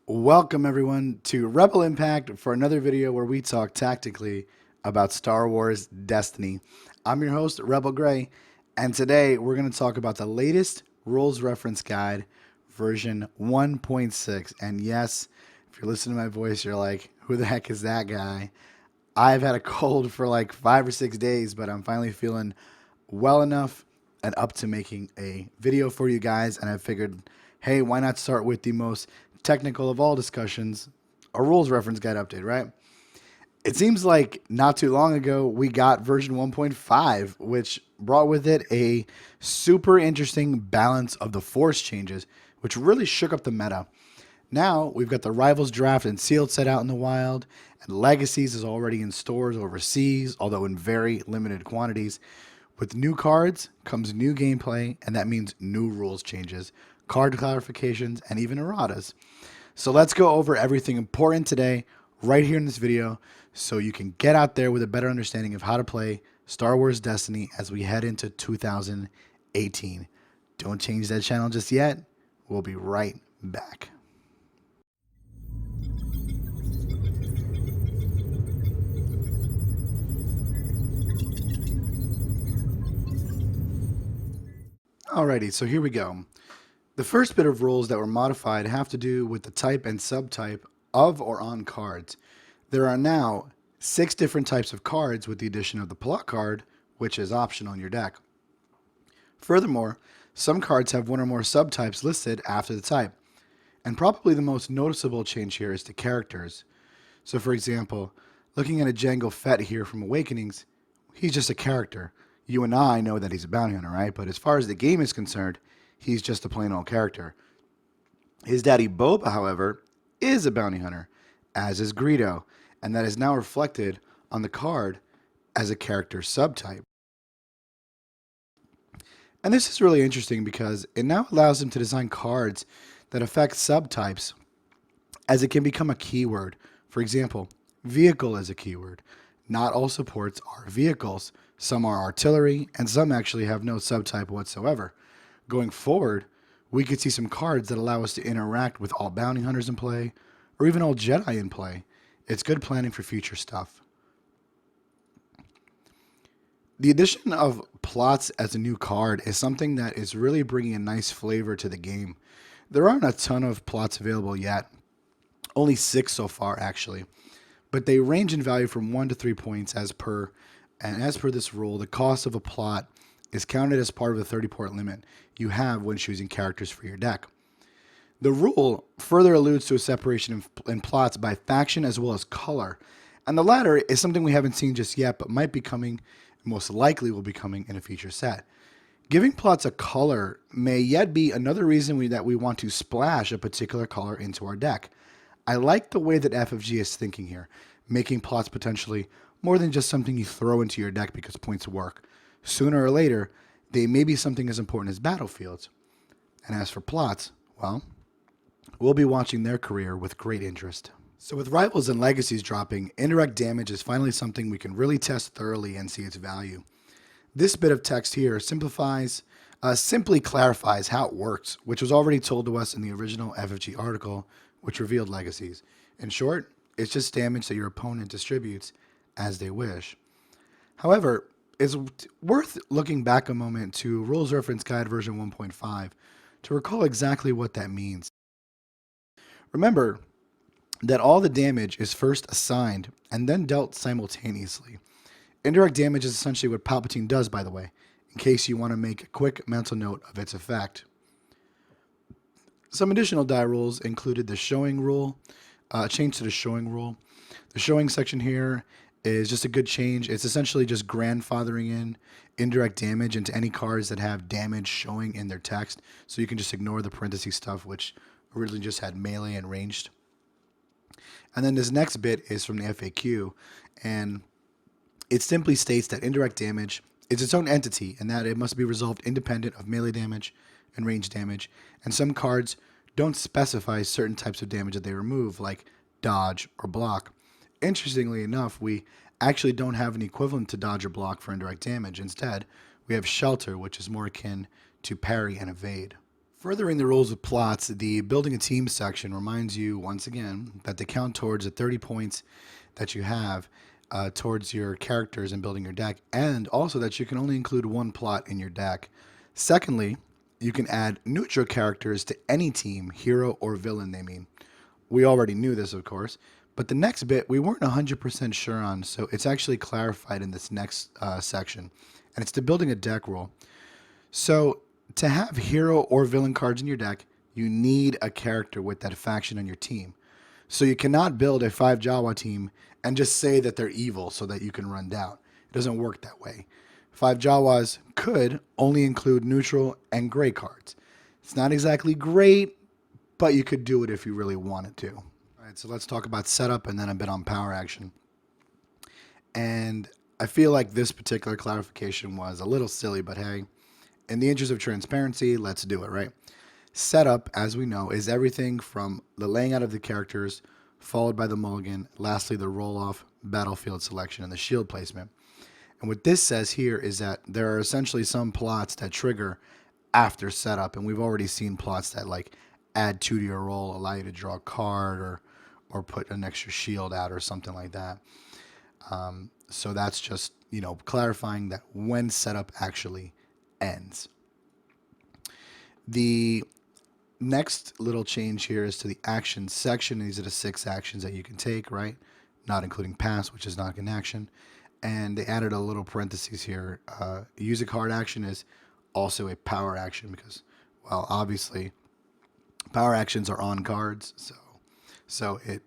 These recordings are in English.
Welcome everyone to Rebel Impact for another video where we talk tactically about Star Wars Destiny. I'm your host, Rebel Gray, and today we're going to talk about the latest rules reference guide, version 1.6. And yes, if you're listening to my voice, you're like, who the heck is that guy? I've had a cold for like 5 or 6 days, but I'm finally feeling well enough and up to making a video for you guys. And I figured, hey, why not start with the most technical of all discussions, a rules reference guide update, right? It seems like not too long ago we got version 1.5, which brought with it a super interesting balance of the force changes, which really shook up the meta. Now we've got the Rivals Draft and Sealed set out in the wild, and Legacies is already in stores overseas, although in very limited quantities. With new cards comes new gameplay, and that means new rules changes, card clarifications, and even erratas. So let's go over everything important today, right here in this video, so you can get out there with a better understanding of how to play Star Wars Destiny as we head into 2018. Don't change that channel just yet. We'll be right back. Alrighty, so here we go. The first bit of rules that were modified have to do with the type and subtype of or on cards. There are now 6 different types of cards with the addition of the plot card, which is optional on your deck. Furthermore, some cards have one or more subtypes listed after the type. And probably the most noticeable change here is to characters. So for example, looking at a Jango Fett here from Awakenings, he's just a character. You and I know that he's a bounty hunter, right? But as far as the game is concerned, he's just a plain old character. His daddy Boba, however, is a bounty hunter, as is Greedo, and that is now reflected on the card as a character subtype. And this is really interesting because it now allows him to design cards that affect subtypes, as it can become a keyword. For example, vehicle is a keyword. Not all supports are vehicles. Some are artillery, and some actually have no subtype whatsoever. Going forward, we could see some cards that allow us to interact with all bounty hunters in play, or even all Jedi in play. It's good planning for future stuff. The addition of plots as a new card is something that is really bringing a nice flavor to the game. There aren't a ton of plots available yet, only 6 so far actually, but they range in value from 1 to 3 points as per this rule. The cost of a plot is counted as part of the 30 port limit you have when choosing characters for your deck. The rule further alludes to a separation in plots by faction as well as color, and the latter is something we haven't seen just yet but might be coming, most likely will be coming in a future set. Giving plots a color may yet be another reason that we want to splash a particular color into our deck. I like the way that FFG is thinking here, making plots potentially more than just something you throw into your deck because points work. Sooner or later, they may be something as important as battlefields. And as for plots, well, we'll be watching their career with great interest. So with Rivals and Legacies dropping, indirect damage is finally something we can really test thoroughly and see its value. This bit of text here simply clarifies how it works, which was already told to us in the original FFG article, which revealed Legacies. In short, it's just damage that your opponent distributes as they wish. However, it's worth looking back a moment to Rules Reference Guide version 1.5 to recall exactly what that means. Remember that all the damage is first assigned and then dealt simultaneously. Indirect damage is essentially what Palpatine does, by the way, in case you want to make a quick mental note of its effect. Some additional die rules included the showing rule, change to the showing rule. The showing section here is just a good change. It's essentially just grandfathering in indirect damage into any cards that have damage showing in their text, so you can just ignore the parentheses stuff, which originally just had melee and ranged. And then this next bit is from the FAQ, and it simply states that indirect damage is its own entity and that it must be resolved independent of melee damage and range damage, and some cards don't specify certain types of damage that they remove, like dodge or block. Interestingly enough, we actually don't have an equivalent to dodge or block for indirect damage. Instead, we have shelter, which is more akin to parry and evade. Furthering the rules of plots, the building a team section reminds you once again that they count towards the 30 points that you have towards your characters and building your deck, and also that you can only include one plot in your deck. Secondly, you can add neutral characters to any team, hero or villain, they mean. We already knew this, of course, but the next bit we weren't 100% sure on, so it's actually clarified in this next section, and it's the building a deck rule. So, to have hero or villain cards in your deck, you need a character with that faction on your team. So, you cannot build a 5 Jawa team and just say that they're evil so that you can run down. It doesn't work that way. 5 Jawas could only include neutral and gray cards. It's not exactly great, but you could do it if you really wanted to. All right, so let's talk about setup and then a bit on power action. And I feel like this particular clarification was a little silly, but hey, in the interest of transparency, let's do it, right? Setup, as we know, is everything from the laying out of the characters, followed by the mulligan, lastly the roll-off, battlefield selection, and the shield placement. And what this says here is that there are essentially some plots that trigger after setup, and we've already seen plots that like add 2 to your roll, allow you to draw a card, or put an extra shield out or something like that. So that's just, clarifying that when setup actually ends. The next little change here is to the action section. These are the 6 actions that you can take, right? Not including pass, which is not an action. And they added a little parentheses here. Use a card action is also a power action because, well, obviously, power actions are on cards, so it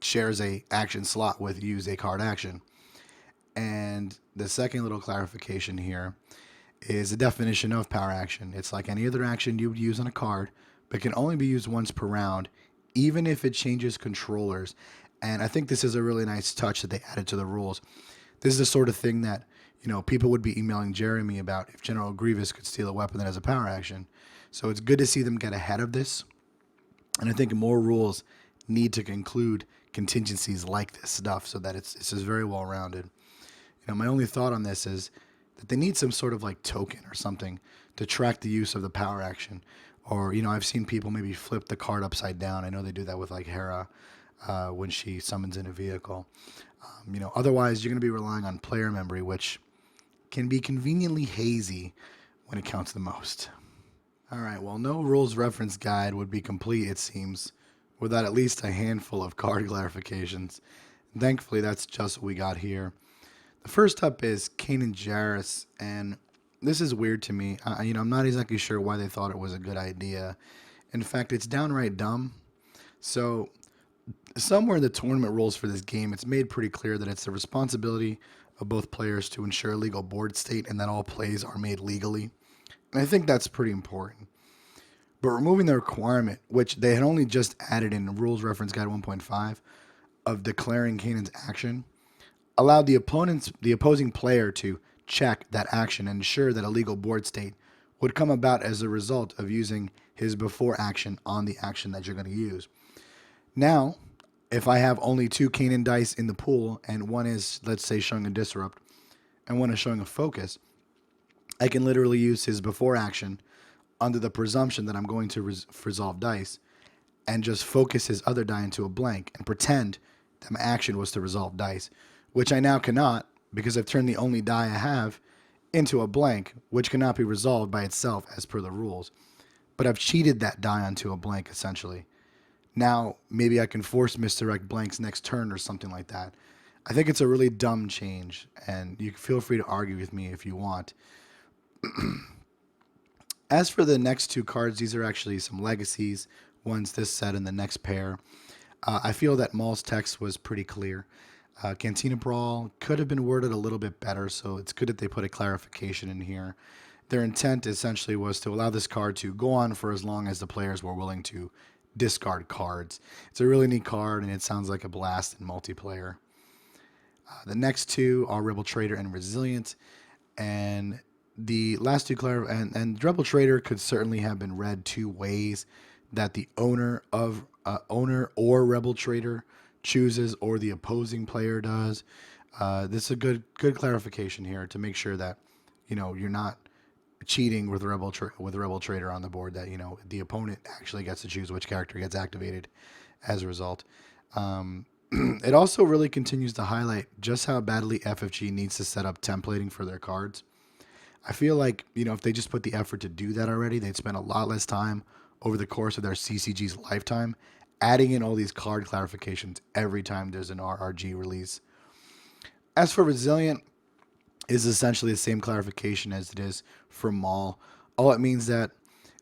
shares a action slot with use a card action. And the second little clarification here is the definition of power action. It's like any other action you would use on a card, but can only be used once per round, even if it changes controllers. And I think this is a really nice touch that they added to the rules. This is the sort of thing that, people would be emailing Jeremy about if General Grievous could steal a weapon that has a power action. So it's good to see them get ahead of this. And I think more rules need to include contingencies like this stuff so that it's just very well rounded. My only thought on this is that they need some sort of like token or something to track the use of the power action. Or, I've seen people maybe flip the card upside down. I know they do that with like Hera when she summons in a vehicle. Otherwise you're going to be relying on player memory, which can be conveniently hazy when it counts the most. All right, well, no rules reference guide would be complete, it seems, without at least a handful of card clarifications. And thankfully, that's just what we got here. The first up is Kanan Jarrus, and this is weird to me. I'm not exactly sure why they thought it was a good idea. In fact, it's downright dumb. So, somewhere in the tournament rules for this game, it's made pretty clear that it's the responsibility of both players to ensure a legal board state and that all plays are made legally. And I think that's pretty important. But removing the requirement, which they had only just added in Rules Reference Guide 1.5, of declaring Kanan's action, allowed the opposing player to check that action and ensure that a legal board state would come about as a result of using his before action on the action that you're going to use. Now, if I have only 2 Kanan dice in the pool, and one is, let's say, showing a disrupt, and one is showing a focus, I can literally use his before action under the presumption that I'm going to resolve dice and just focus his other die into a blank and pretend that my action was to resolve dice, which I now cannot because I've turned the only die I have into a blank, which cannot be resolved by itself as per the rules. But I've cheated that die onto a blank, essentially. Now, maybe I can force misdirect blanks next turn or something like that. I think it's a really dumb change, and you can feel free to argue with me if you want. As for the next 2 cards, these are actually some legacies. One's this set and the next pair. I feel that Maul's text was pretty clear. Cantina Brawl could have been worded a little bit better, so it's good that they put a clarification in here. Their intent essentially was to allow this card to go on for as long as the players were willing to discard cards. It's a really neat card, and it sounds like a blast in multiplayer. The next 2 are Rebel Trader and Resilient, and the last 2 and Rebel Trader could certainly have been read 2 ways, that the owner or Rebel Trader chooses or the opposing player does. This is a good clarification here to make sure that you're not cheating with Rebel Trader on the board, that the opponent actually gets to choose which character gets activated as a result. It also really continues to highlight just how badly FFG needs to set up templating for their cards. I feel like, if they just put the effort to do that already, they'd spend a lot less time over the course of their CCG's lifetime adding in all these card clarifications every time there's an RRG release. As for Resilient, is essentially the same clarification as it is for Maul. All it means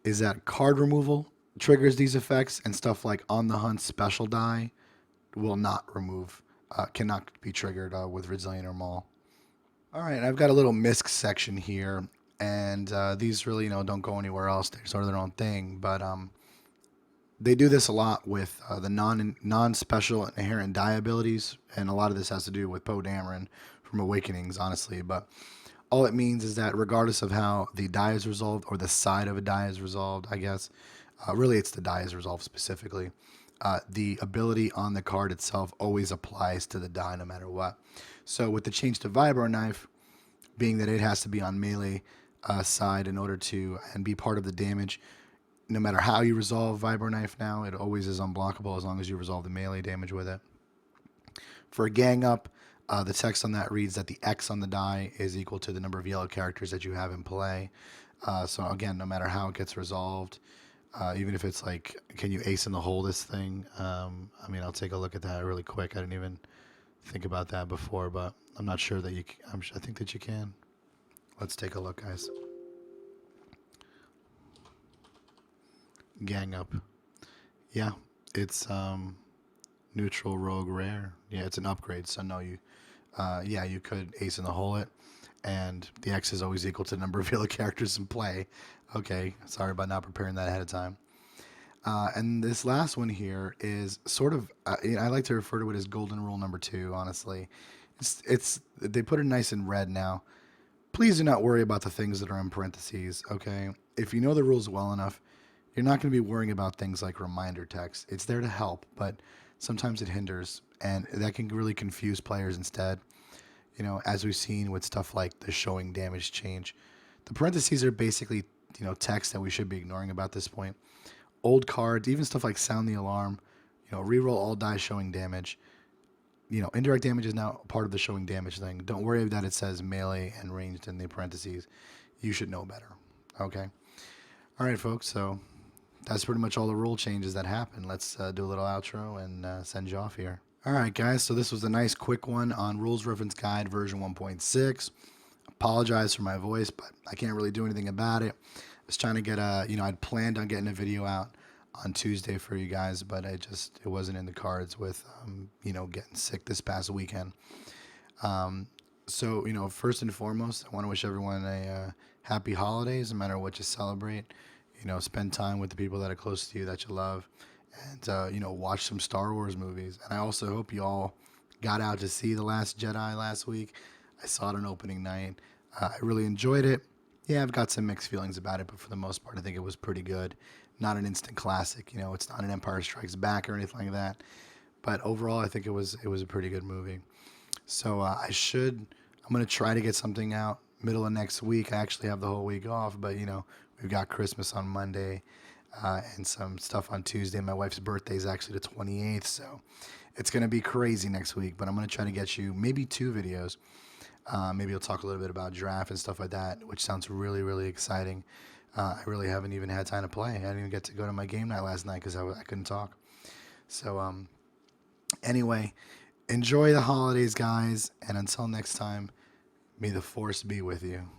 is that card removal triggers these effects, and stuff like On the Hunt special die will not remove, cannot be triggered with Resilient or Maul. All right, I've got a little MISC section here, and these really, don't go anywhere else. They're sort of their own thing, but they do this a lot with the non-special inherent die abilities, and a lot of this has to do with Poe Dameron from Awakenings, honestly. But all it means is that regardless of how the die is resolved, or the side of a die is resolved, I guess, really it's the die is resolved specifically, the ability on the card itself always applies to the die no matter what. So with the change to Vibro Knife, being that it has to be on melee side in order to and be part of the damage, no matter how you resolve Vibro Knife now, it always is unblockable as long as you resolve the melee damage with it. For a Gang Up, the text on that reads that the X on the die is equal to the number of yellow characters that you have in play. So again, no matter how it gets resolved, even if it's like, can you ace in the hole this thing? I mean, I'll take a look at that really quick. I didn't even think about that before, but I'm not sure that I think that you can. Let's take a look, guys. Gang Up. Yeah, it's neutral rogue rare. Yeah, it's an upgrade. So no, you could ace in the hole it, and the X is always equal to the number of yellow characters in play. Okay, sorry about not preparing that ahead of time. And this last one here is sort of, I like to refer to it as golden rule number 2, honestly. They put it nice in red now. Please do not worry about the things that are in parentheses, okay? If you know the rules well enough, you're not going to be worrying about things like reminder text. It's there to help, but sometimes it hinders, and that can really confuse players instead. As we've seen with stuff like the showing damage change. The parentheses are basically, text that we should be ignoring about this point. Old cards, even stuff like Sound the Alarm, reroll all die showing damage. Indirect damage is now part of the showing damage thing. Don't worry that it says melee and ranged in the parentheses. You should know better. Okay? All right, folks, so that's pretty much all the rule changes that happened. Let's do a little outro and send you off here. All right, guys, so this was a nice quick one on Rules Reference Guide version 1.6. Apologize for my voice, but I can't really do anything about it. I was trying to get I'd planned on getting a video out on Tuesday for you guys, but it wasn't in the cards with, getting sick this past weekend. So, first and foremost, I want to wish everyone a happy holidays, no matter what you celebrate. Spend time with the people that are close to you, that you love, and, watch some Star Wars movies. And I also hope you all got out to see The Last Jedi last week. I saw it on opening night. I really enjoyed it. Yeah, I've got some mixed feelings about it, but for the most part, I think it was pretty good. Not an instant classic, it's not an Empire Strikes Back or anything like that. But overall, I think it was a pretty good movie. So I'm going to try to get something out middle of next week. I actually have the whole week off, but we've got Christmas on Monday and some stuff on Tuesday. My wife's birthday is actually the 28th, so it's going to be crazy next week. But I'm going to try to get you maybe 2 videos. Maybe I'll talk a little bit about draft and stuff like that, which sounds really, really exciting. I really haven't even had time to play. I didn't even get to go to my game night last night because I couldn't talk. So anyway, enjoy the holidays, guys, and until next time, may the Force be with you.